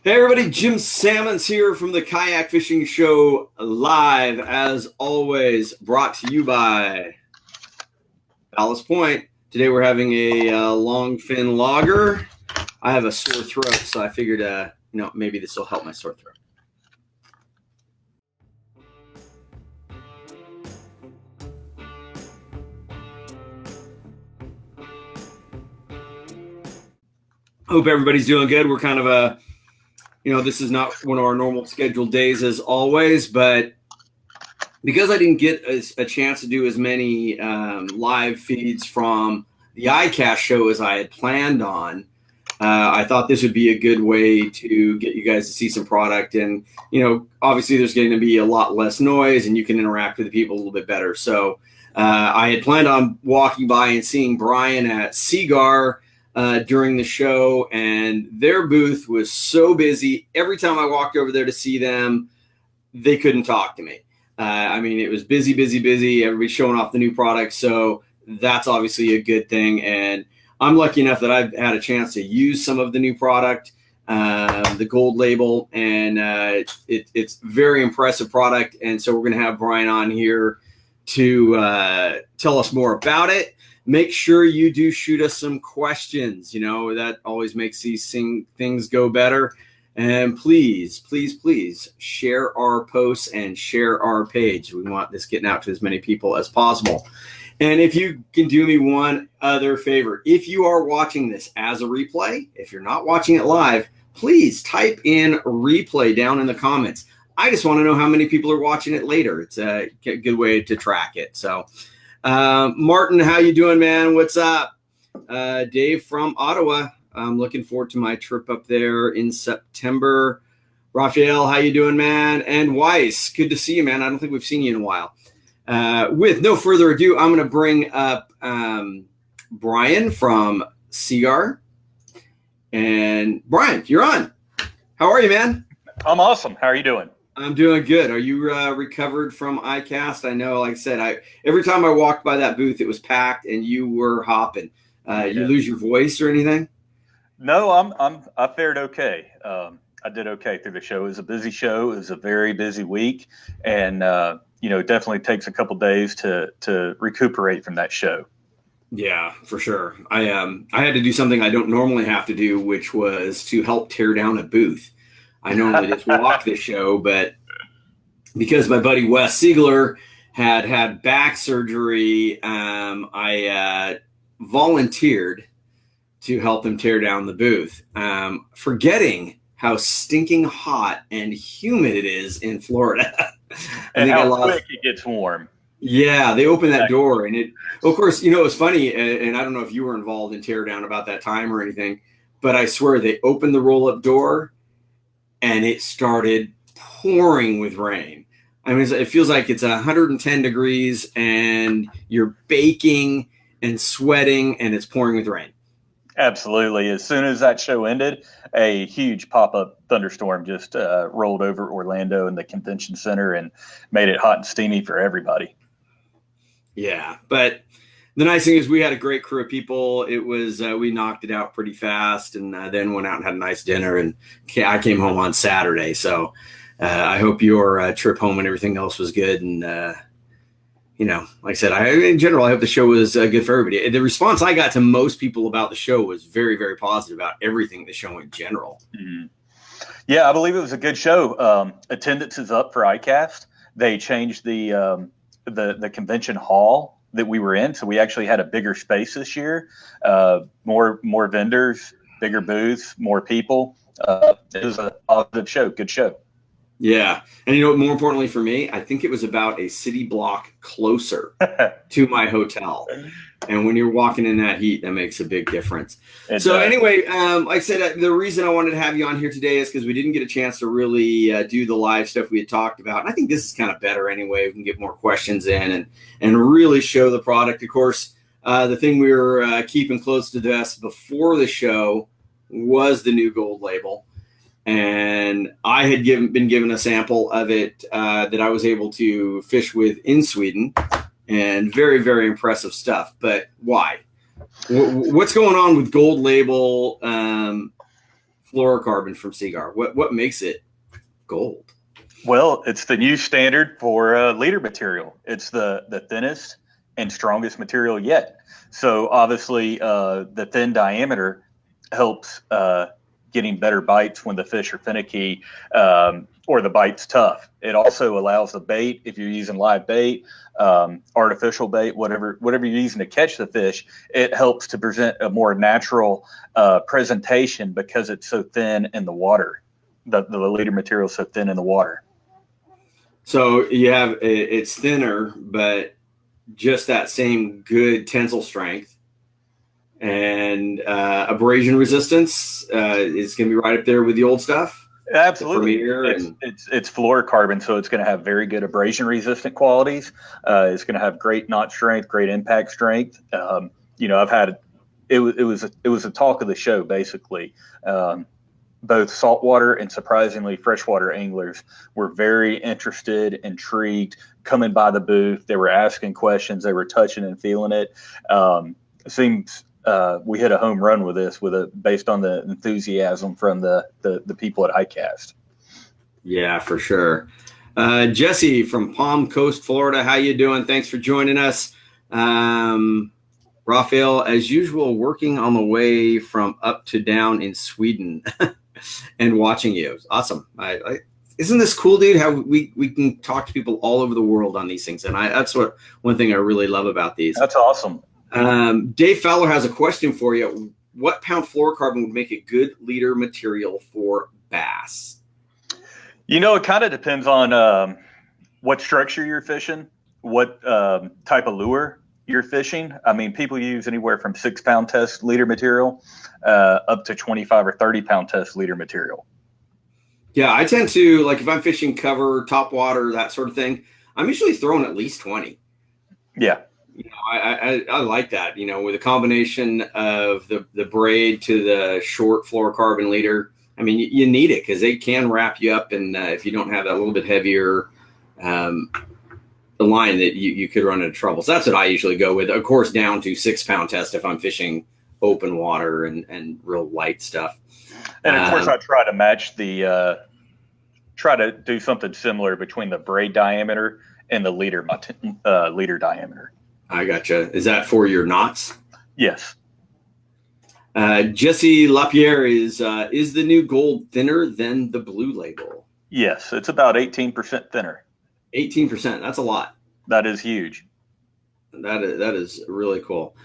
Hey everybody, Jim Sammons here from the Kayak Fishing Show, live as always, brought to you by Ballast Point. Today we're having a long fin lager. I have a sore throat, so I figured, maybe this will help my sore throat. Hope everybody's doing good. We're kind of this is not one of our normal scheduled days as always, but because I didn't get a chance to do as many live feeds from the ICAST show as I had planned on, I thought this would be a good way to get you guys to see some product. And, obviously there's going to be a lot less noise and you can interact with the people a little bit better. So I had planned on walking by and seeing Brian at Seaguar during the show, and their booth was so busy. Every time I walked over there to see them, they couldn't talk to me. It was busy. Everybody's showing off the new products, so that's obviously a good thing. And I'm lucky enough that I've had a chance to use some of the new product, the Gold Label, and it's very impressive product. And so we're going to have Brian on here to tell us more about it. Make sure you do shoot us some questions. That always makes these things go better. And please share our posts and share our page. We want this getting out to as many people as possible. And if you can do me one other favor, if you are watching this as a replay, if you're not watching it live, please type in replay down in the comments. I just want to know how many people are watching it later. It's a good way to track it. So Martin, how you doing, man? What's up? Dave from Ottawa. I'm looking forward to my trip up there in September. Raphael, how you doing, man? And Weiss, good to see you, man. I don't think we've seen you in a while. With no further ado, I'm going to bring up Brian from Seaguar. And Brian, you're on. How are you, man? I'm awesome. How are you doing? I'm doing good. Are you recovered from ICAST? I know, like I said, every time I walked by that booth, it was packed and you were hopping. You lose your voice or anything? No, I fared okay. I did okay through the show. It was a busy show. It was a very busy week, and it definitely takes a couple days to recuperate from that show. Yeah, for sure. I had to do something I don't normally have to do, which was to help tear down a booth. I normally just walk the show, but because my buddy Wes Siegler had back surgery, I volunteered to help him tear down the booth, forgetting how stinking hot and humid it is in Florida. And how quick it gets warm. Yeah, they opened that door, and of course, it was funny, and I don't know if you were involved in tear down about that time or anything, but I swear they opened the roll-up door, and it started pouring with rain. It feels like it's 110 degrees and you're baking and sweating and it's pouring with rain. Absolutely. As soon as that show ended, a huge pop-up thunderstorm just rolled over Orlando and the convention center and made it hot and steamy for everybody. Yeah, but the nice thing is we had a great crew of people. It was we knocked it out pretty fast, and then went out and had a nice dinner. And I came home on Saturday, so I hope your trip home and everything else was good. And like I said, in general, I hope the show was good for everybody. The response I got to most people about the show was very, very positive about everything the show in general. Mm-hmm. Yeah, I believe it was a good show. Attendance is up for ICAST. They changed the convention hall that we were in, so we actually had a bigger space this year, more vendors, bigger booths, more people. It was a positive show, good show. Yeah, and more importantly for me, I think it was about a city block closer to my hotel. And when you're walking in that heat, that makes a big difference. Anyway, like I said, the reason I wanted to have you on here today is because we didn't get a chance to really do the live stuff we had talked about. And I think this is kind of better anyway. We can get more questions in and really show the product. Of course, the thing we were keeping close to the vest before the show was the new Gold Label. And I had been given a sample of it that I was able to fish with in Sweden, and very, very impressive stuff. But why? What's going on with Gold Label fluorocarbon from Seaguar? What makes it gold? Well, it's the new standard for leader material. It's the thinnest and strongest material yet. So obviously, the thin diameter helps getting better bites when the fish are finicky or the bite's tough. It also allows the bait, if you're using live bait, artificial bait, whatever you're using to catch the fish, it helps to present a more natural presentation because it's so thin in the water. The leader material is so thin in the water. So you have it's thinner, but just that same good tensile strength and abrasion resistance is going to be right up there with the old stuff. Absolutely, it's fluorocarbon, so it's going to have very good abrasion resistant qualities. It's going to have great knot strength, great impact strength. I've had it was a talk of the show basically. Both saltwater and surprisingly freshwater anglers were very interested, intrigued, coming by the booth. They were asking questions. They were touching and feeling it. It seems we hit a home run with this, based on the enthusiasm from the people at ICAST. Yeah, for sure. Jesse from Palm Coast, Florida. How you doing? Thanks for joining us. Raphael, as usual, working on the way from up to down in Sweden and watching you. Awesome. Isn't this cool, dude? How we can talk to people all over the world on these things. And that's one thing I really love about these. That's awesome. Dave Fowler has a question for you. What pound fluorocarbon would make a good leader material for bass? It kind of depends on what structure you're fishing, what type of lure you're fishing. I mean, people use anywhere from 6 pound test leader material up to 25 or 30 pound test leader material. Yeah, I tend to, like, if I'm fishing cover, top water, that sort of thing, I'm usually throwing at least 20. Yeah. I like that, with a combination of the braid to the short fluorocarbon leader. I mean, you need it because they can wrap you up. And if you don't have that little bit heavier the line, that you could run into trouble. So that's what I usually go with. Of course, down to 6 pound test if I'm fishing open water and real light stuff. And of course, I try to match try to do something similar between the braid diameter and the leader diameter. I gotcha. Is that for your knots? Yes. Jesse Lapierre is the new gold thinner than the Blue Label? Yes, it's about 18% thinner. 18%. That's a lot. That is huge. That is really cool.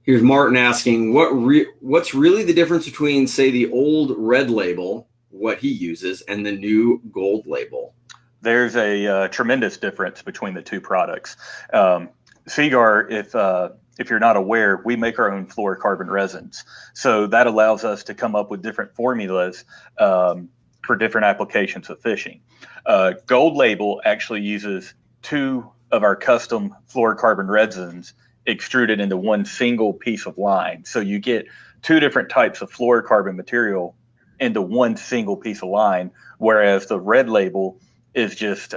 Here's Martin asking, what's really the difference between, say, the old Red Label, what he uses, and the new Gold Label? There's a tremendous difference between the two products. Seaguar, if you're not aware, we make our own fluorocarbon resins. So that allows us to come up with different formulas for different applications of fishing. Gold Label actually uses 2 of our custom fluorocarbon resins extruded into one single piece of line. So you get 2 different types of fluorocarbon material into one single piece of line, whereas the Red Label is just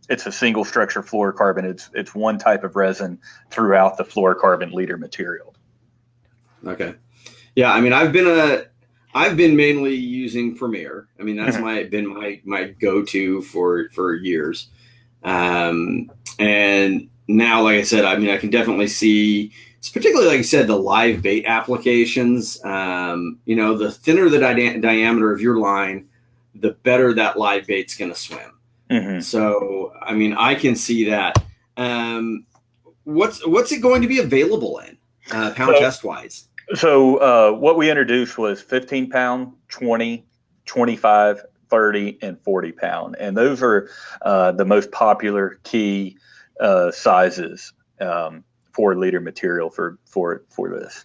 it's a single structure fluorocarbon. It's one type of resin throughout the fluorocarbon leader material. Okay. Yeah, I mean, I've been mainly using Premier. I mean, that's been my go-to for years. And now, like I said, I mean, I can definitely see, it's particularly, like I said, the live bait applications. The thinner the diameter of your line, the better that live bait's going to swim. Mm-hmm. So, I mean, I can see that. What's it going to be available in pound test wise? So what we introduced was 15 pound, 20, 25, 30, and 40 pound. And those are the most popular key sizes for leader material for this.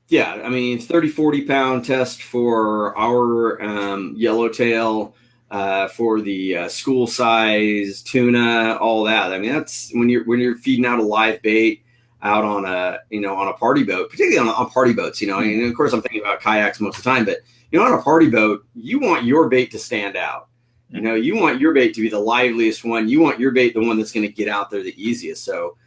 Yeah, I mean, 30, 40 pound test for our yellowtail, for the school size tuna, all that. I mean, that's when you're feeding out a live bait out on a party boat, particularly on party boats. And of course I'm thinking about kayaks most of the time, but on a party boat, you want your bait to stand out. You want your bait to be the liveliest one. You want your bait the one that's going to get out there the easiest. So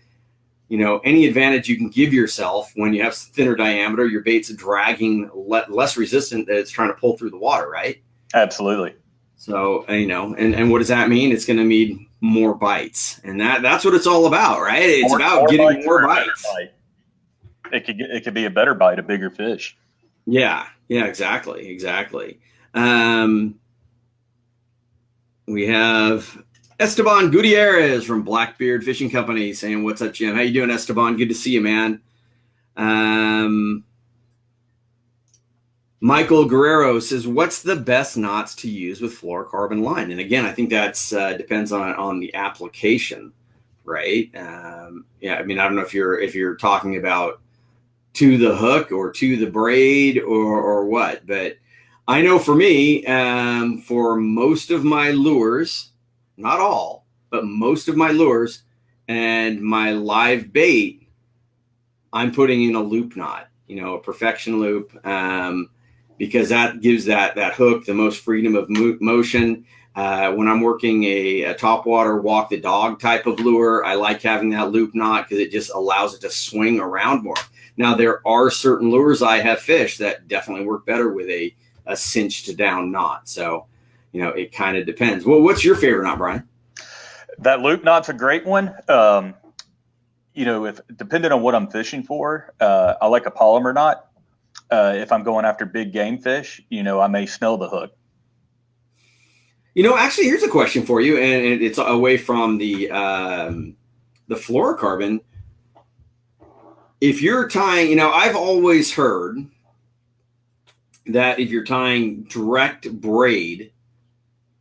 any advantage you can give yourself when you have thinner diameter, your bait's dragging less resistant that it's trying to pull through the water, right? Absolutely. So, and what does that mean? It's going to mean more bites, and that's what it's all about, right? It's about getting more bites. It could be a better bite, a bigger fish. Yeah, exactly. We have Esteban Gutierrez from Blackbeard Fishing Company saying, "What's up, Jim? How you doing, Esteban? Good to see you, man." Michael Guerrero says, "What's the best knots to use with fluorocarbon line?" And again, I think that's depends on the application, right? I don't know if you're talking about to the hook or to the braid or what, but I know for me, for most of my lures, not all, but most of my lures and my live bait, I'm putting in a loop knot, a perfection loop, because that gives that hook the most freedom of motion. When I'm working a topwater walk the dog type of lure, I like having that loop knot because it just allows it to swing around more. Now, there are certain lures I have fished that definitely work better with a cinched down knot. So, it kind of depends. Well, what's your favorite knot, Brian? That loop knot's a great one. If depending on what I'm fishing for, I like a polymer knot. If I'm going after big game fish, I may snell the hook. Actually, here's a question for you, and it's away from the fluorocarbon. If you're tying, I've always heard that if you're tying direct braid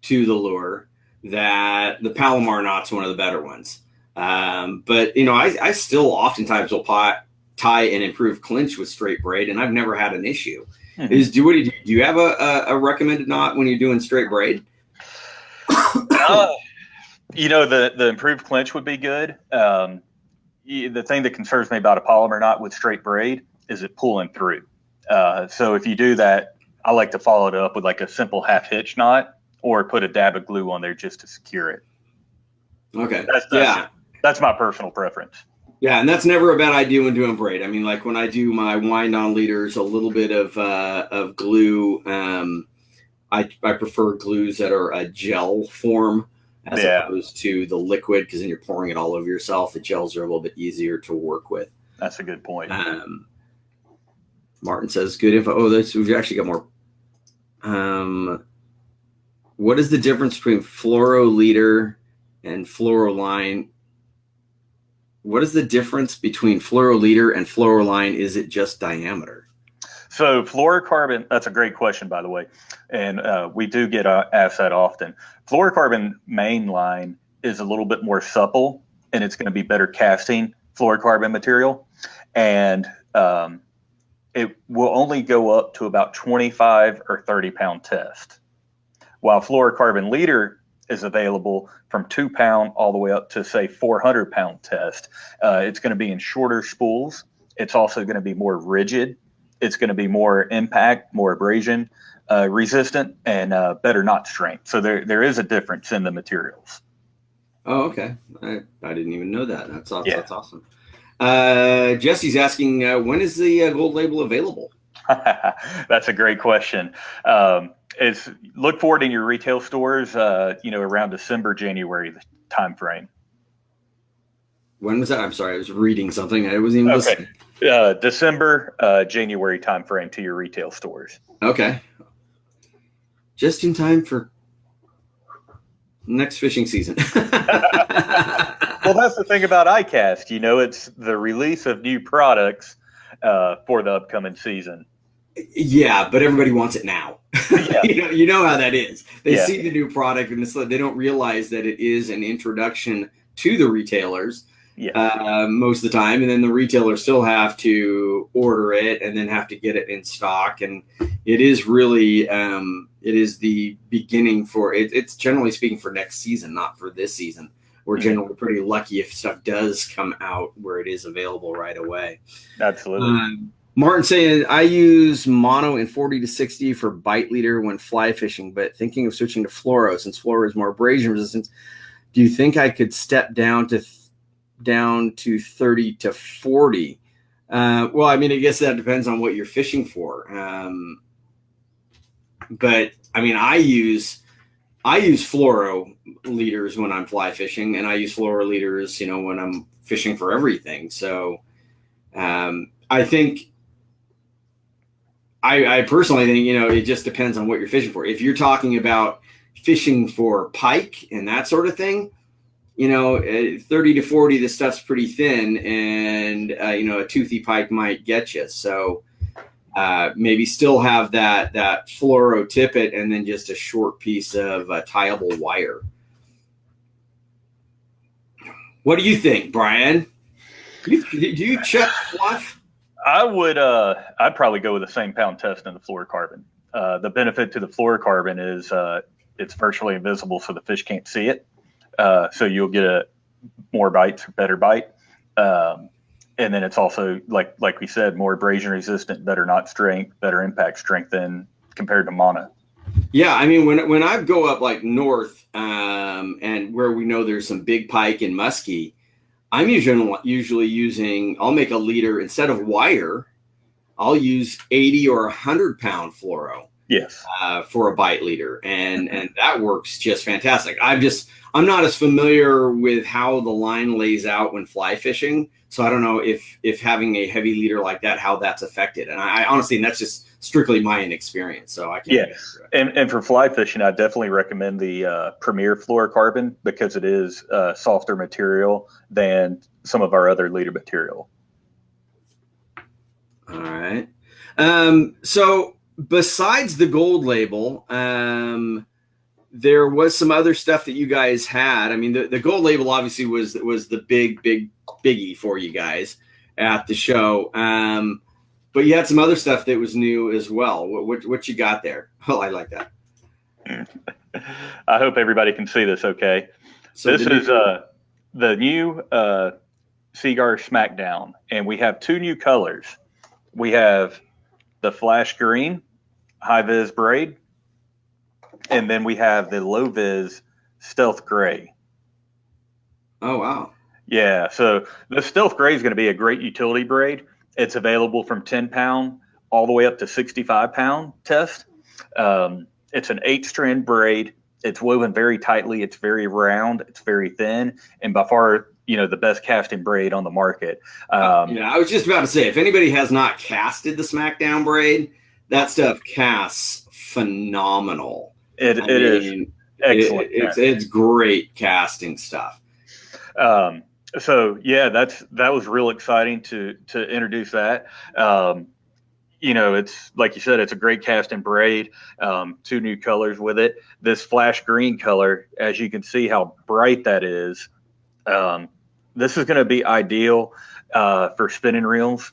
to the lure, that the Palomar knot's one of the better ones. But I still oftentimes will tie an improved clinch with straight braid, and I've never had an issue. Mm-hmm. Do you have a recommended knot when you're doing straight braid? The improved clinch would be good. The thing that concerns me about a polymer knot with straight braid is it pulling through. So if you do that, I like to follow it up with like a simple half hitch knot or put a dab of glue on there just to secure it. Okay. That's my personal preference. Yeah, and that's never a bad idea when doing braid. I mean, like when I do my wind on leaders, a little bit of glue. I prefer glues that are a gel form as opposed to the liquid, because then you're pouring it all over yourself. The gels are a little bit easier to work with. That's a good point. Martin says, good info. Oh, we've actually got more. What is the difference between fluoro leader and fluoro line? What is the difference between fluoro leader and fluoro line? Is it just diameter? So fluorocarbon, that's a great question, by the way. And we do get asked that often. Fluorocarbon main line is a little bit more supple, and it's going to be better casting fluorocarbon material. And it will only go up to about 25 or 30 pound test. While fluorocarbon leader is available from 2 pound all the way up to, say, 400 pound test. It's going to be in shorter spools. It's also going to be more rigid. It's going to be more impact, more abrasion resistant, and better knot strength. So there is a difference in the materials. Oh, okay. I didn't even know that. That's awesome. Yeah. That's awesome. Jesse's asking, when is the Gold Label available? That's a great question. Look for it in your retail stores, around December, January time frame. When was that? I'm sorry, I was reading something. I wasn't even listening. December, January time frame to your retail stores. Okay. Just in time for next fishing season. Well, that's the thing about ICAST. It's the release of new products for the upcoming season. Yeah, but everybody wants it now. Yeah. you know how that is. They Yeah. see the new product and they don't realize that it is an introduction to the retailers most of the time, and then the retailers still have to order it and then have to get it in stock. And it is really it is the beginning for it. It's generally speaking for next season, not for this season. We're generally pretty lucky if stuff does come out where it is available right away. Absolutely. Martin saying, I use mono in 40 to 60 for bite leader when fly fishing, but thinking of switching to fluoro since fluoro is more abrasion resistance. Do you think I could step down to down to 30 to 40. Well, I mean, I guess that depends on what you're fishing for. But I mean, I use fluoro leaders when I'm fly fishing, and I use fluoro leaders, when I'm fishing for everything. So I think I personally think, it just depends on what you're fishing for. If you're talking about fishing for pike and that sort of thing, 30 to 40, the stuff's pretty thin, and, a toothy pike might get you. So maybe still have that fluoro tippet and then just a short piece of tieable wire. What do you think, Brian? Do you check fluff? I would. I'd probably go with the same pound test in the fluorocarbon. The benefit to the fluorocarbon is it's virtually invisible, so the fish can't see it. So you'll get more bites, or better bite. And then it's also, like we said, more abrasion resistant, better knot strength, better impact strength than compared to mono. Yeah, I mean, when I go up like north and where we know there's some big pike and muskie, I'm usually using, I'll make a leader instead of wire, I'll use 80 or 100 pound fluoro. Yes. For a bite leader, and that works just fantastic. I'm not as familiar with how the line lays out when fly fishing, so I don't know if having a heavy leader like that, how that's affected. And I honestly, and that's just strictly my inexperience, so I can't. Yes, and for fly fishing, I definitely recommend the Premier fluorocarbon because it is softer material than some of our other leader material. All right. So besides the Gold Label, there was some other stuff that you guys had. I mean, the Gold Label obviously was the biggie for you guys at the show. But you had some other stuff that was new as well. What you got there? Oh, I like that. I hope everybody can see this okay. So this is the new Seaguar Smackdown, and we have two new colors. We have the flash green high vis braid, and then we have the low vis stealth gray. Oh, wow. Yeah, so the stealth gray is going to be a great utility braid. It's available from 10 pound all the way up to 65 pound test. It's an 8-strand braid. It's woven very tightly. It's very round. It's very thin, and by far, the best casting braid on the market. I was just about to say, if anybody has not casted the Smackdown braid, that stuff casts phenomenal. It is excellent. It's great casting stuff. So yeah, that was real exciting to introduce that. It's like you said, it's a great casting braid. Two new colors with it. This flash green color, as you can see how bright that is. This is going to be ideal for spinning reels.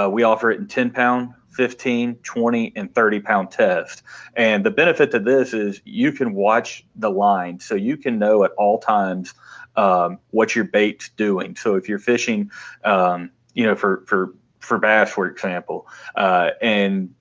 We offer it in 10 pound, 15, 20, and 30 pound test. And the benefit to this is you can watch the line, so you can know at all times what your bait's doing. So if you're fishing, for bass, for example, and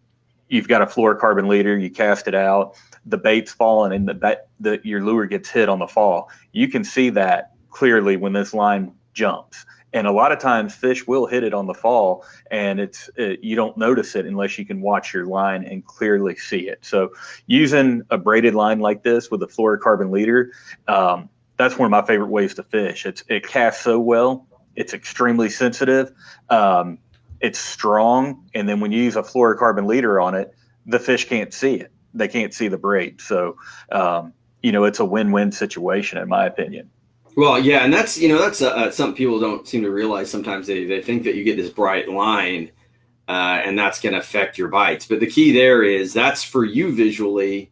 you've got a fluorocarbon leader, you cast it out, the bait's falling, and your lure gets hit on the fall. You can see that clearly when this line jumps. And a lot of times fish will hit it on the fall, and you don't notice it unless you can watch your line and clearly see it. So using a braided line like this with a fluorocarbon leader, that's one of my favorite ways to fish. It casts so well. It's extremely sensitive. It's strong. And then when you use a fluorocarbon leader on it, the fish can't see it. They can't see the braid. So, it's a win-win situation in my opinion. Well, yeah, and that's something people don't seem to realize sometimes. They think that you get this bright line, and that's going to affect your bites. But the key there is that's for you visually,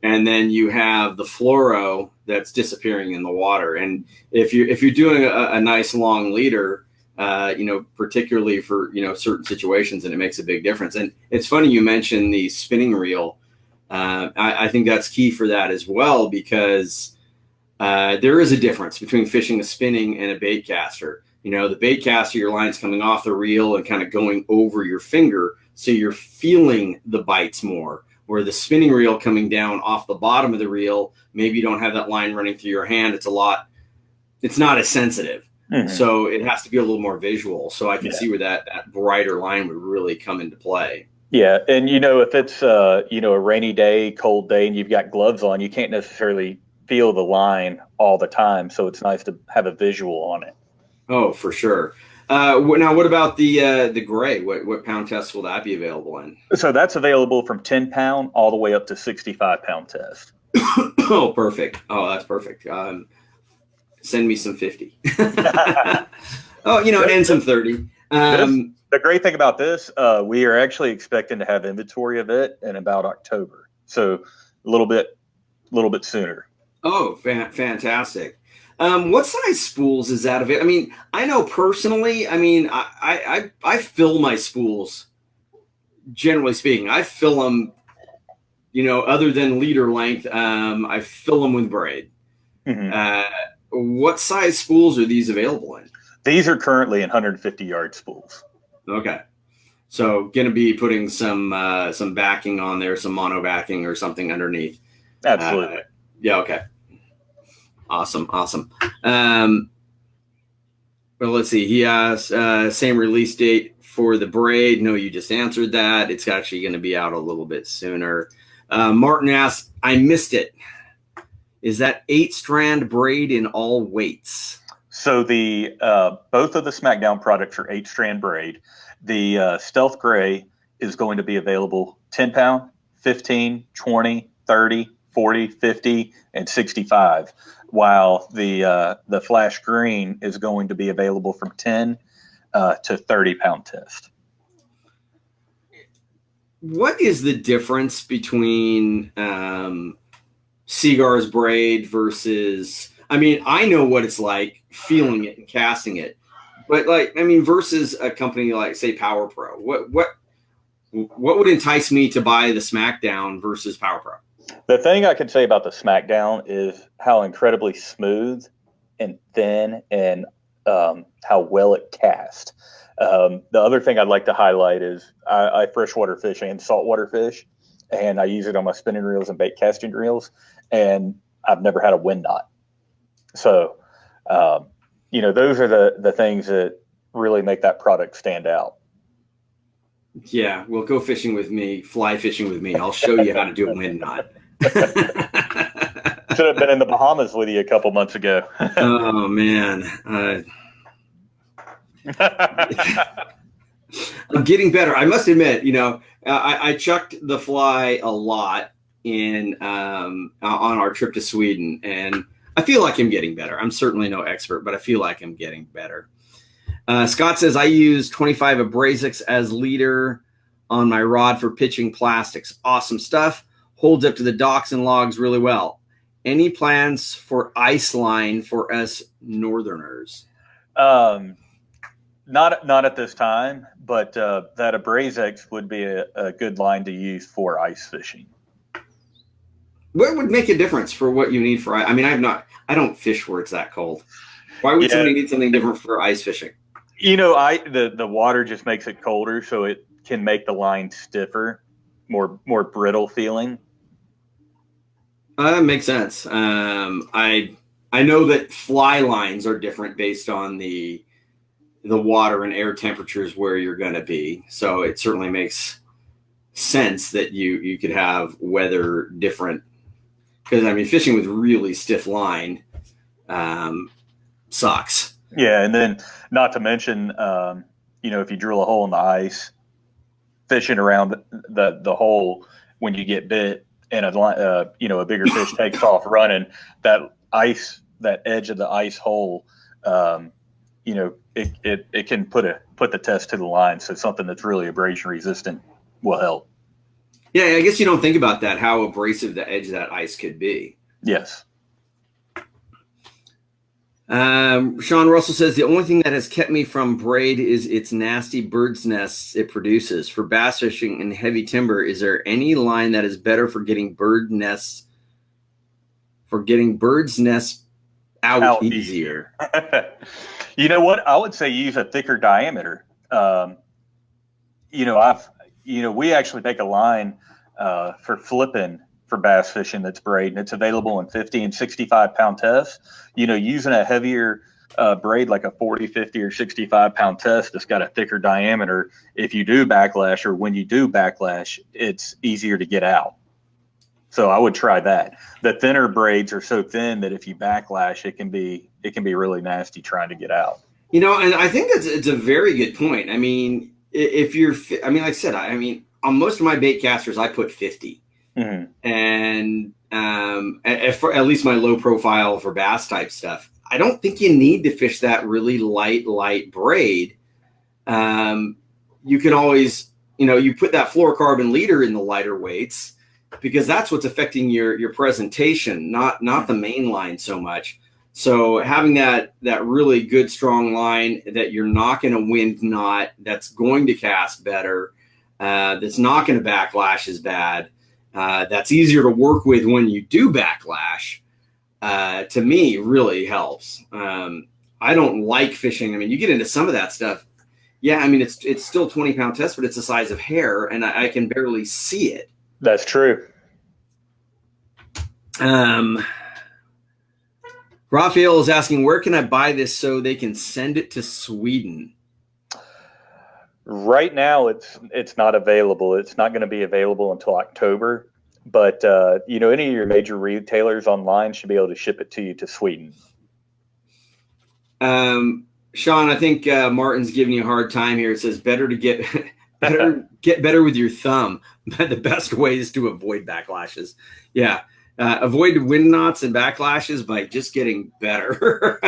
and then you have the fluoro that's disappearing in the water. And if you're doing a nice long leader, particularly for certain situations, and it makes a big difference. And it's funny you mentioned the spinning reel. I think that's key for that as well, because there is a difference between fishing a spinning and a bait caster. The bait caster, your line's coming off the reel and kind of going over your finger, so you're feeling the bites more. Where the spinning reel coming down off the bottom of the reel, maybe you don't have that line running through your hand. It's not as sensitive. So it has to be a little more visual. So I can Yeah. see where that brighter line would really come into play. Yeah, and if it's a rainy day, cold day, and you've got gloves on, you can't necessarily feel the line all the time. So it's nice to have a visual on it. Oh, for sure. Now, what about the gray? What pound test will that be available in? So that's available from 10-pound all the way up to 65-pound test. Oh, perfect. Oh, that's perfect. Send me some 50. Oh, and some 30. The great thing about this, we are actually expecting to have inventory of it in about October. So a little bit sooner. Oh, fantastic. What size spools is that available? I mean, I know personally, I fill my spools, generally speaking. I fill them, other than leader length, I fill them with braid. What size spools are these available in? These are currently in 150-yard spools. Okay. So going to be putting some backing on there, some mono backing or something underneath. Absolutely. Yeah. Okay. Awesome. Well, let's see. He asked same release date for the braid. No, you just answered that. It's actually going to be out a little bit sooner. Martin asked, I missed it. Is that 8-strand braid in all weights? So the both of the Smackdown products are 8-strand braid. The Stealth Gray is going to be available 10-pound, 15, 20, 30, 40, 50, and 65, while the Flash Green is going to be available from 10 to 30-pound test. What is the difference between Seaguar's braid versus? I mean, I know what it's like feeling it and casting it, but versus a company like, say, Power Pro. What would entice me to buy the Smackdown versus Power Pro? The thing I can say about the Smackdown is how incredibly smooth and thin and how well it casts. The other thing I'd like to highlight is I freshwater fish and saltwater fish, and I use it on my spinning reels and bait casting reels, and I've never had a wind knot. So, those are the things that really make that product stand out. Yeah, well, go fishing with me, fly fishing with me. I'll show you how to do a wind knot. Should have been in the Bahamas with you a couple months ago. Oh, man. I'm getting better. I must admit, I chucked the fly a lot on our trip to Sweden, and I feel like I'm getting better. I'm certainly no expert, but I feel like I'm getting better. Scott says, I use 25 Abrasics as leader on my rod for pitching plastics. Awesome stuff. Holds up to the docks and logs really well. Any plans for ice line for us northerners? Not at this time, but that Abrasics would be a good line to use for ice fishing. What would make a difference for what you need for? I mean, I don't fish where it's that cold. Why would somebody need something different for ice fishing? The water just makes it colder, so it can make the line stiffer, more brittle feeling. That makes sense. I know that fly lines are different based on the water and air temperatures where you're going to be. So it certainly makes sense that you could have weather different. Because, fishing with really stiff line sucks. Yeah, and then not to mention, if you drill a hole in the ice, fishing around the hole when you get bit and a bigger fish takes off running, that edge of the ice hole, it can put the test to the line. So something that's really abrasion resistant will help. Yeah, I guess you don't think about that, how abrasive the edge of that ice could be. Yes. Sean Russell says, the only thing that has kept me from braid is its nasty bird's nests it produces. For bass fishing and heavy timber, is there any line that is better for getting birds' nests out easier? You know what? I would say use a thicker diameter. We actually make a line for flipping for bass fishing that's braid, and it's available in 50 and 65 pound tests. Using a heavier braid like a 40, 50, or 65-pound test that's got a thicker diameter, if you do backlash, or when you do backlash, it's easier to get out. So I would try that. The thinner braids are so thin that if you backlash, it can be really nasty trying to get out. You know, and I think it's a very good point. I mean, if you're, I mean, like I said, I mean, on most of my bait casters, I put 50. Mm-hmm. And for at least my low profile for bass type stuff, I don't think you need to fish that really light braid. You can always, you know, you put that fluorocarbon leader in the lighter weights because that's what's affecting your presentation, not the main line so much. So having that really good strong line that you're not going to wind knot, that's going to cast better, that's not going to backlash as bad, that's easier to work with when you do backlash, to me really helps. I don't like fishing. I mean, you get into some of that stuff. Yeah, I mean, it's still 20-pound test, but it's the size of hair, and I can barely see it. That's true. Raphael is asking, where can I buy this so they can send it to Sweden? Right now, it's not available. It's not going to be available until October. But you know, any of your major retailers online should be able to ship it to you to Sweden. Sean, I think Martin's giving you a hard time here. It says better to get better with your thumb. But the best way is to avoid backlashes. Yeah. Avoid wind knots and backlashes by just getting better.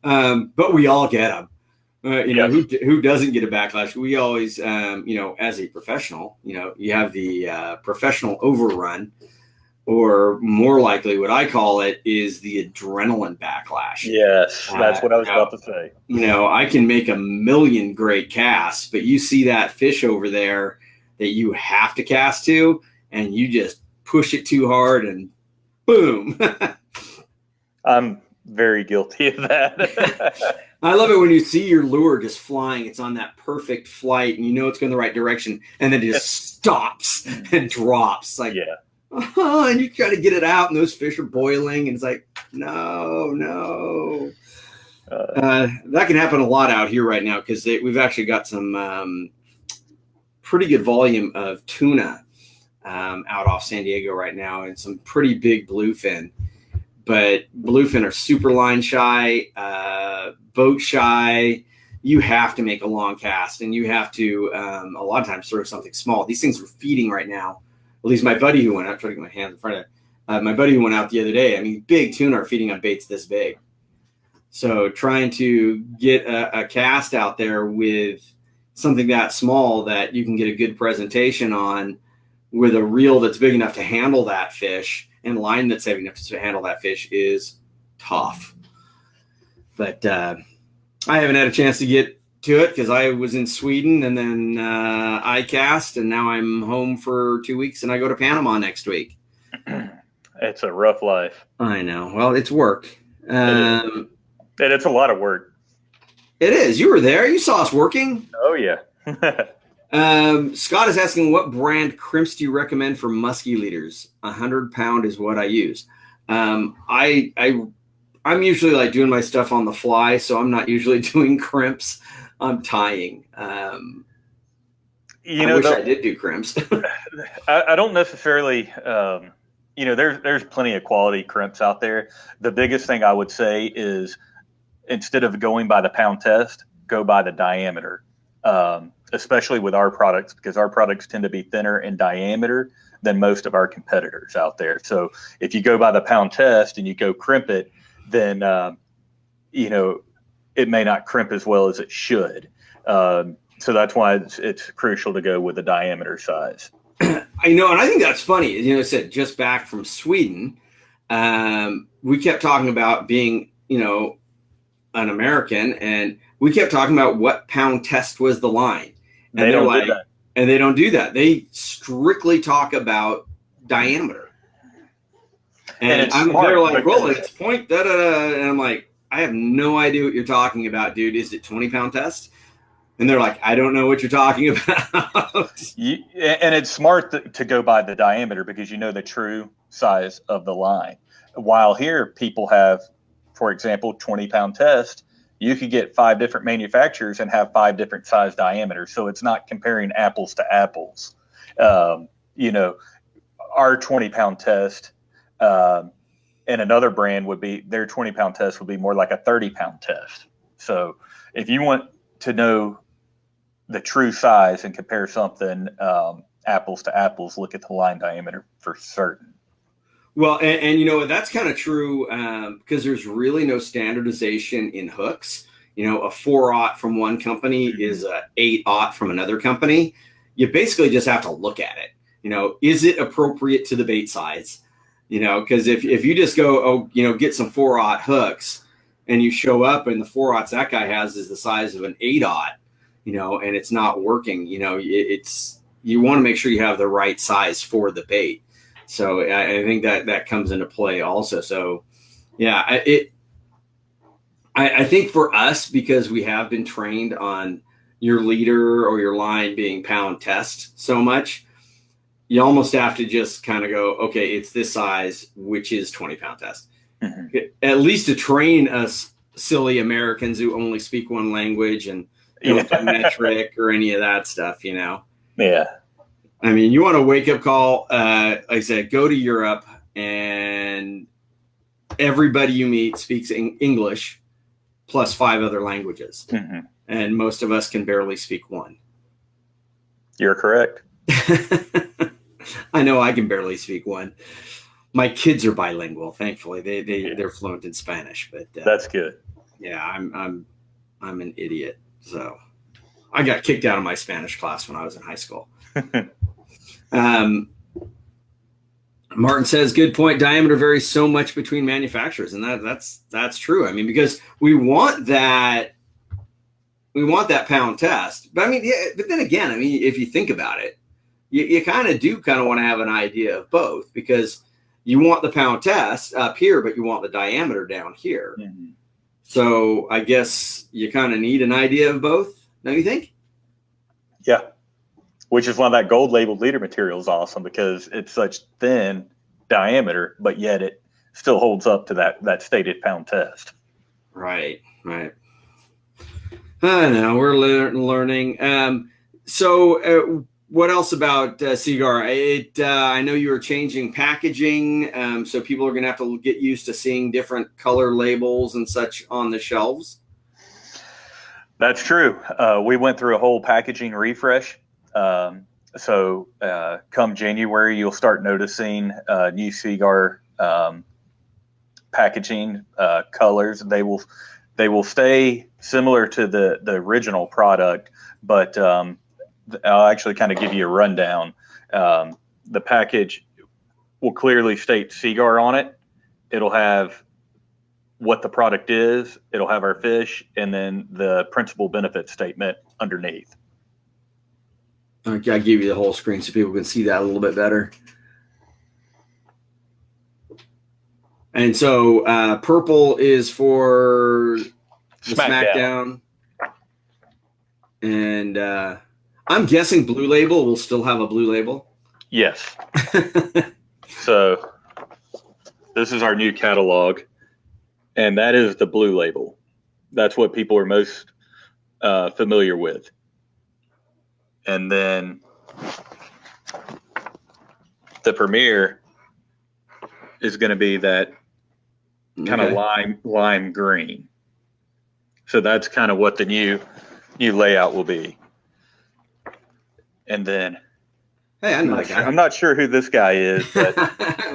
But we all get them. You know, who doesn't get a backlash? We always, you know, as a professional, you know, you have the professional overrun, or more likely what I call it is the adrenaline backlash. Yes, that's what I was about to say. You know, I can make a million great casts, but you see that fish over there that you have to cast to, and you just push it too hard and boom. I'm very guilty of that. I love it when you see your lure just flying. It's on that perfect flight and you know it's going the right direction, and then it just stops and drops. Like, yeah. And you try to get it out and those fish are boiling and it's like, no. That can happen a lot out here right now because we've actually got some pretty good volume of tuna out off San Diego right now, and some pretty big bluefin. But bluefin are super line shy, boat shy. You have to make a long cast, and you have to a lot of times throw something small. These things are feeding right now. At least my buddy who went out, trying to get my hands in front of it. My buddy who went out the other day, I mean, big tuna are feeding on baits this big. So trying to get a cast out there with something that small that you can get a good presentation on, with a reel that's big enough to handle that fish and line that's heavy enough to handle that fish, is tough. But I haven't had a chance to get to it because I was in Sweden and then ICAST, and now I'm home for 2 weeks and I go to Panama next week. It's a rough life. I know. Well, it's work. And it's a lot of work. It is. You were there. You saw us working. Oh, yeah. Scott is asking, what brand crimps do you recommend for musky leaders? 100-pound is what I use. I'm usually like doing my stuff on the fly, so I'm not usually doing crimps. I'm tying. I wish I did do crimps. I don't necessarily. There's plenty of quality crimps out there. The biggest thing I would say is, instead of going by the pound test, go by the diameter. Especially with our products, because our products tend to be thinner in diameter than most of our competitors out there. So if you go by the pound test and you go crimp it, then, it may not crimp as well as it should. So that's why it's crucial to go with the diameter size. I know. And I think that's funny. You know, I said just back from Sweden, we kept talking about being, an American, and we kept talking about what pound test was the line. And they're like, and they don't do that. They strictly talk about diameter. And they're like, well, it's point da da da. And I'm like, I have no idea what you're talking about, dude. Is it 20-pound test? And they're like, I don't know what you're talking about. And it's smart to go by the diameter because you know the true size of the line. While here, people have for example, 20-pound test, you could get 5 different manufacturers and have 5 different size diameters. So it's not comparing apples to apples. You know, our 20-pound test and another brand would be, their 20-pound test would be more like a 30-pound test. So if you want to know the true size and compare something apples to apples, look at the line diameter for certain. Well, and you know, that's kind of true because there's really no standardization in hooks. You know, a 4/0 from one company is a 8/0 from another company. You basically just have to look at it. You know, is it appropriate to the bait size? You know, because if you just go, oh, you know, get some 4/0 hooks and you show up and the 4/0 that guy has is the size of an 8/0, you know, and it's not working, you know, you want to make sure you have the right size for the bait. So I think that comes into play also. So yeah, I think for us, because we have been trained on your leader or your line being pound test so much, you almost have to just kind of go, okay, it's this size, which is 20-pound test. Mm-hmm. At least to train us silly Americans who only speak one language and don't do metric or any of that stuff, you know? Yeah. I mean, you want a wake-up call, like I said, go to Europe and everybody you meet speaks English plus 5 other languages. Mm-hmm. And most of us can barely speak one. You're correct. I know I can barely speak one. My kids are bilingual, thankfully. They're fluent in Spanish, but that's good. Yeah, I'm an idiot. So I got kicked out of my Spanish class when I was in high school. Martin says, good point. Diameter varies so much between manufacturers, and that's true. I mean, because we want that pound test. But I mean, yeah, but then again, I mean, if you think about it, you kind of want to have an idea of both, because you want the pound test up here, but you want the diameter down here. Mm-hmm. So I guess you kind of need an idea of both, don't you think? Yeah. Which is why that Gold Label leader material is awesome, because it's such thin diameter, but yet it still holds up to that stated pound test. Right. I know, we're learning. So what else about Seaguar? I know you were changing packaging, so people are going to have to get used to seeing different color labels and such on the shelves. That's true. We went through a whole packaging refresh. So come January, you'll start noticing new Seaguar packaging colors. They will stay similar to the original product, but I'll actually kind of give you a rundown. The package will clearly state Seaguar on it. It'll have what the product is. It'll have our fish, and then the principal benefit statement underneath. Okay, I'll give you the whole screen so people can see that a little bit better. And so purple is for the Smackdown. And I'm guessing Blue Label will still have a Blue Label. Yes. So this is our new catalog, and that is the Blue Label. That's what people are most familiar with. And then the Premier is going to be that kind of lime green. So that's kind of what the new layout will be. And then, hey, I'm not sure who this guy is, but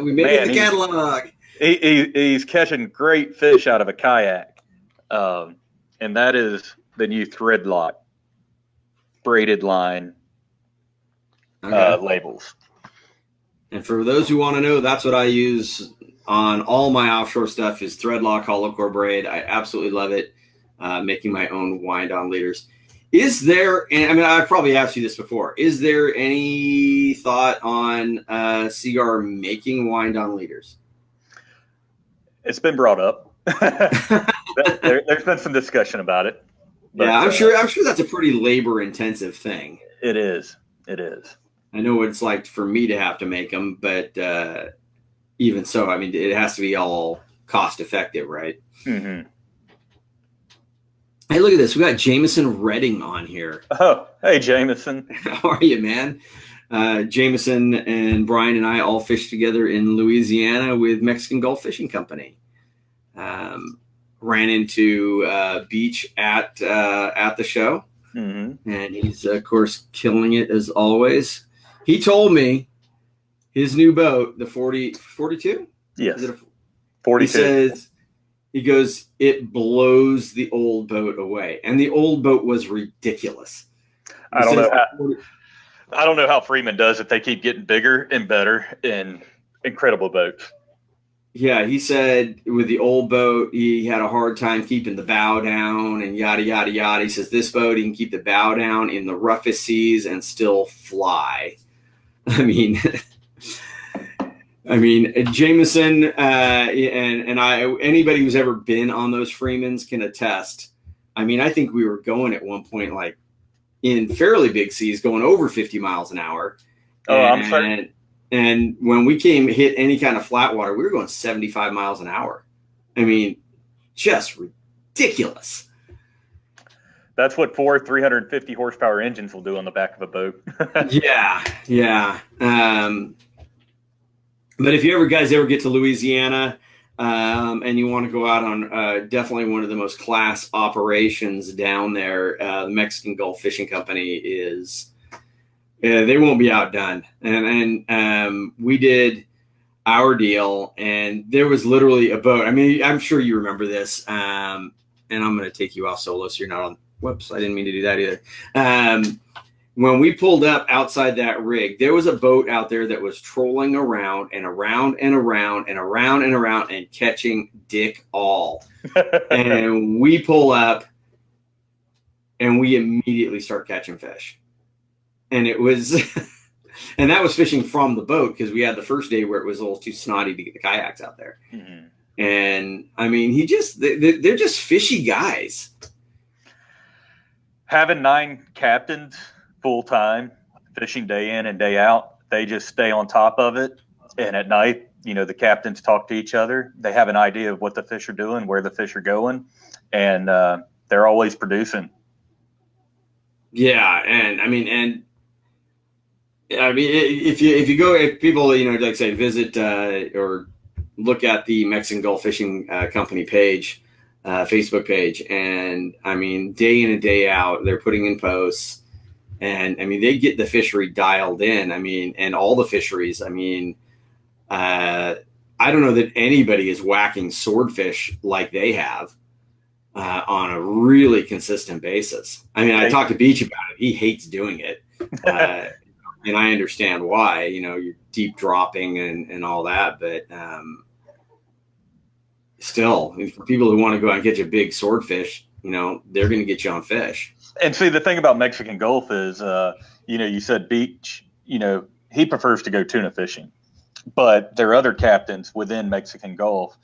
we made it in the catalog. He's catching great fish out of a kayak, and that is the new thread lock braided line labels. And for those who want to know, that's what I use on all my offshore stuff is thread lock hollow core braid. I absolutely love it. Making my own wind on leaders. Is there, and I mean, I've probably asked you this before, is there any thought on Seaguar making wind on leaders? It's been brought up. There's been some discussion about it. But, yeah, I'm sure that's a pretty labor intensive thing. It is. I know what it's like for me to have to make them, but even so, I mean, it has to be all cost effective, right? Mm-hmm. Hey, look at this. We got Jameson Redding on here. Oh, hey, Jameson. How are you, man? Jameson and Brian and I all fished together in Louisiana with Mexican Gulf Fishing Company. Ran into Beach at the show, and he's of course killing it as always. He told me his new boat, the 42. Yes, 42. He goes, it blows the old boat away, and the old boat was ridiculous. I don't know how Freeman does it. They keep getting bigger and better and incredible boats. Yeah, he said with the old boat, he had a hard time keeping the bow down and yada, yada, yada. He says this boat, he can keep the bow down in the roughest seas and still fly. I mean, Jameson and I, anybody who's ever been on those Freemans can attest. I mean, I think we were going at one point, like in fairly big seas, going over 50 miles an hour. Oh, I'm sorry. And when we hit any kind of flat water, we were going 75 miles an hour. I mean, just ridiculous. That's what 4 350 horsepower engines will do on the back of a boat. Yeah. But if you guys ever get to Louisiana and you want to go out on definitely one of the most class operations down there, the Mexican Gulf Fishing Company is. They won't be outdone. And we did our deal, and there was literally a boat. I mean, I'm sure you remember this. And I'm going to take you off solo, so you're not on. Whoops, I didn't mean to do that either. When we pulled up outside that rig, there was a boat out there that was trolling around and around and around and around and around and catching dick all. And we pull up, and we immediately start catching fish. And it was, and that was fishing from the boat because we had the first day where it was a little too snotty to get the kayaks out there. Mm-hmm. And I mean, they're just fishy guys. Having 9 captains full time, fishing day in and day out, they just stay on top of it. And at night, the captains talk to each other. They have an idea of what the fish are doing, where the fish are going, and they're always producing. Yeah, if people, like I say, visit or look at the Mexican Gulf Fishing Company page, Facebook page, and I mean, day in and day out, they're putting in posts, and I mean, they get the fishery dialed in. I mean, and all the fisheries. I mean, I don't know that anybody is whacking swordfish like they have on a really consistent basis. I mean, I talked to Beach about it. He hates doing it. And I understand why, you're deep dropping and all that, but still, for people who want to go out and catch a big swordfish, they're going to get you on fish. And see, the thing about Mexican Gulf is, you said Beach, he prefers to go tuna fishing, but there are other captains within Mexican Gulf,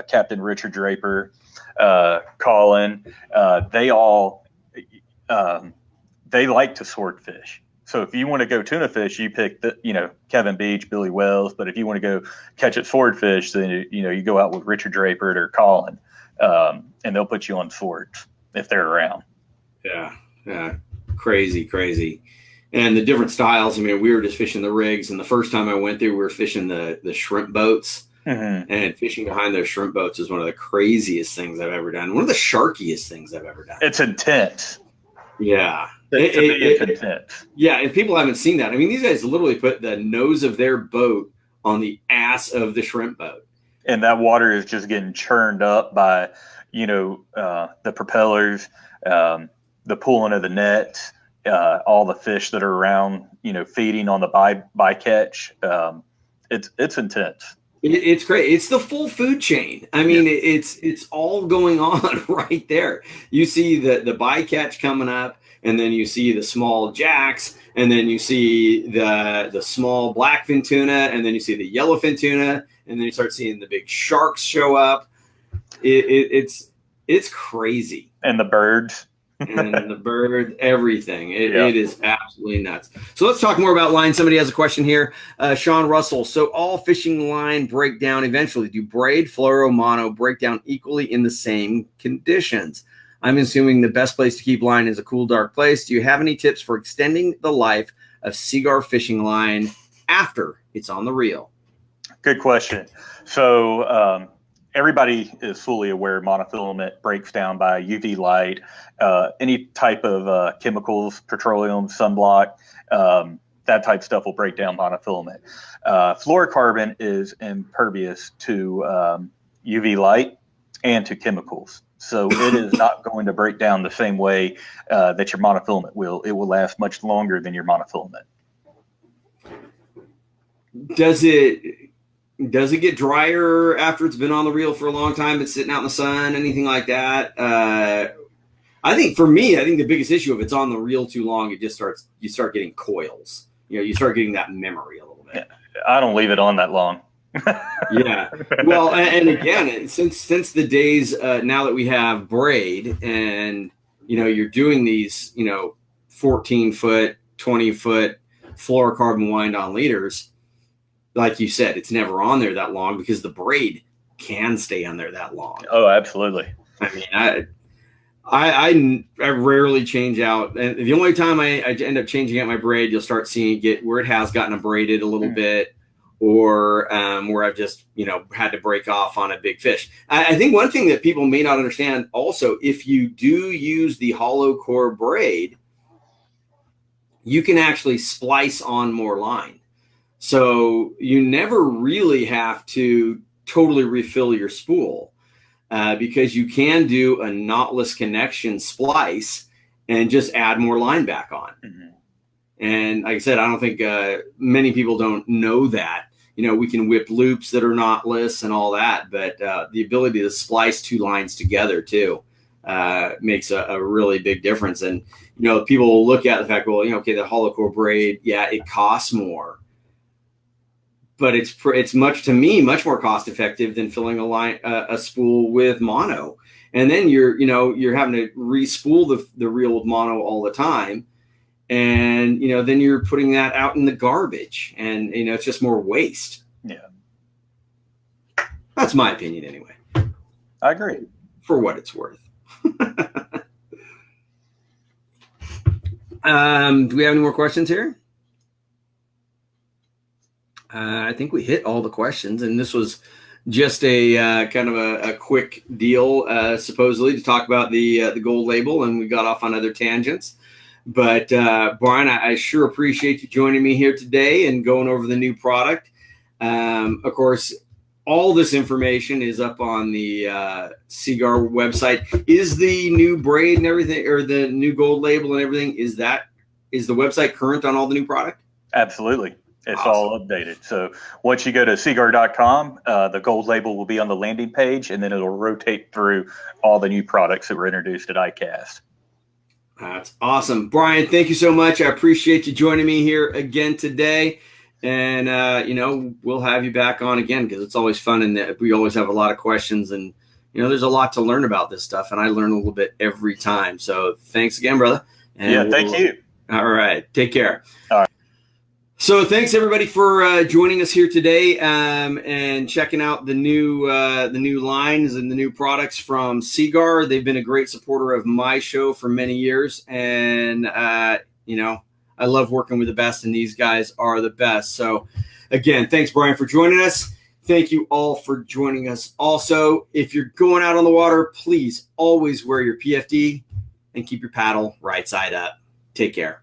Captain Richard Draper, Colin, they all, they like to swordfish. So if you want to go tuna fish, you pick Kevin Beach, Billy Wells. But if you want to go catch a swordfish, then you go out with Richard Draper or Colin, and they'll put you on swords if they're around. Yeah, crazy. And the different styles. I mean, we were just fishing the rigs, and the first time I went there, we were fishing the shrimp boats. Mm-hmm. And fishing behind those shrimp boats is one of the craziest things I've ever done. One of the sharkiest things I've ever done. It's intense. Yeah. It's intense. Yeah, if people haven't seen that, I mean, these guys literally put the nose of their boat on the ass of the shrimp boat. And that water is just getting churned up by, the propellers, the pulling of the nets, all the fish that are around, feeding on the bycatch. It's intense. It's great. It's the full food chain. I mean, it's all going on right there. You see the bycatch coming up, and then you see the small jacks, and then you see the small blackfin tuna, and then you see the yellowfin tuna, and then you start seeing the big sharks show up. It's crazy. And the birds. and the bird, everything. It is absolutely nuts. So let's talk more about line. Somebody has a question here. Sean Russell. So all fishing line break down eventually. Do braid, fluoro, mono break down equally in the same conditions? I'm assuming the best place to keep line is a cool, dark place. Do you have any tips for extending the life of Seaguar fishing line after it's on the reel? Good question. So everybody is fully aware monofilament breaks down by UV light, any type of chemicals, petroleum, sunblock, that type of stuff will break down monofilament. Fluorocarbon is impervious to UV light and to chemicals. So it is not going to break down the same way that your monofilament will. It will last much longer than your monofilament. Does it get drier after it's been on the reel for a long time? It's sitting out in the sun, anything like that? I think for me, I think the biggest issue if it's on the reel too long, you start getting coils. You start getting that memory a little bit. I don't leave it on that long. Yeah. Well, and again, since the days now that we have braid and, you're doing these, 14-foot, 20-foot fluorocarbon wind-on leaders, like you said, it's never on there that long because the braid can stay on there that long. Oh, absolutely. I mean, I rarely change out. And the only time I end up changing out my braid, you'll start seeing it get where it has gotten abraded a little bit, or where I've just, had to break off on a big fish. I think one thing that people may not understand also, if you do use the hollow core braid, you can actually splice on more line. So you never really have to totally refill your spool because you can do a knotless connection splice and just add more line back on. Mm-hmm. And like I said, I don't think many people don't know that. We can whip loops that are knotless and all that, but the ability to splice two lines together too makes a really big difference. And, people will look at the fact, well, okay, the hollow core braid, it costs more. But it's much more cost effective than filling a spool with mono, and then you're having to re-spool the reel with mono all the time, and then you're putting that out in the garbage, and it's just more waste. Yeah, that's my opinion anyway. I agree. For what it's worth. Do we have any more questions here? I think we hit all the questions, and this was just a kind of a quick deal, supposedly, to talk about the Gold Label, and we got off on other tangents. But Brian, I sure appreciate you joining me here today and going over the new product. Of course, all this information is up on the Seaguar website. Is the new braid and everything, or the new Gold Label and everything, is the website current on all the new product? Absolutely. It's awesome. All updated. So once you go to seaguar.com, the Gold Label will be on the landing page, and then it'll rotate through all the new products that were introduced at ICAST. That's awesome. Brian, thank you so much. I appreciate you joining me here again today. And, we'll have you back on again because it's always fun, and we always have a lot of questions. And, there's a lot to learn about this stuff, and I learn a little bit every time. So thanks again, brother. And thank you. All right. Take care. All right. So thanks everybody for joining us here today and checking out the new lines and the new products from Seaguar. They've been a great supporter of my show for many years, and I love working with the best, and these guys are the best. So again, thanks Brian for joining us. Thank you all for joining us. Also, if you're going out on the water, please always wear your PFD and keep your paddle right side up. Take care.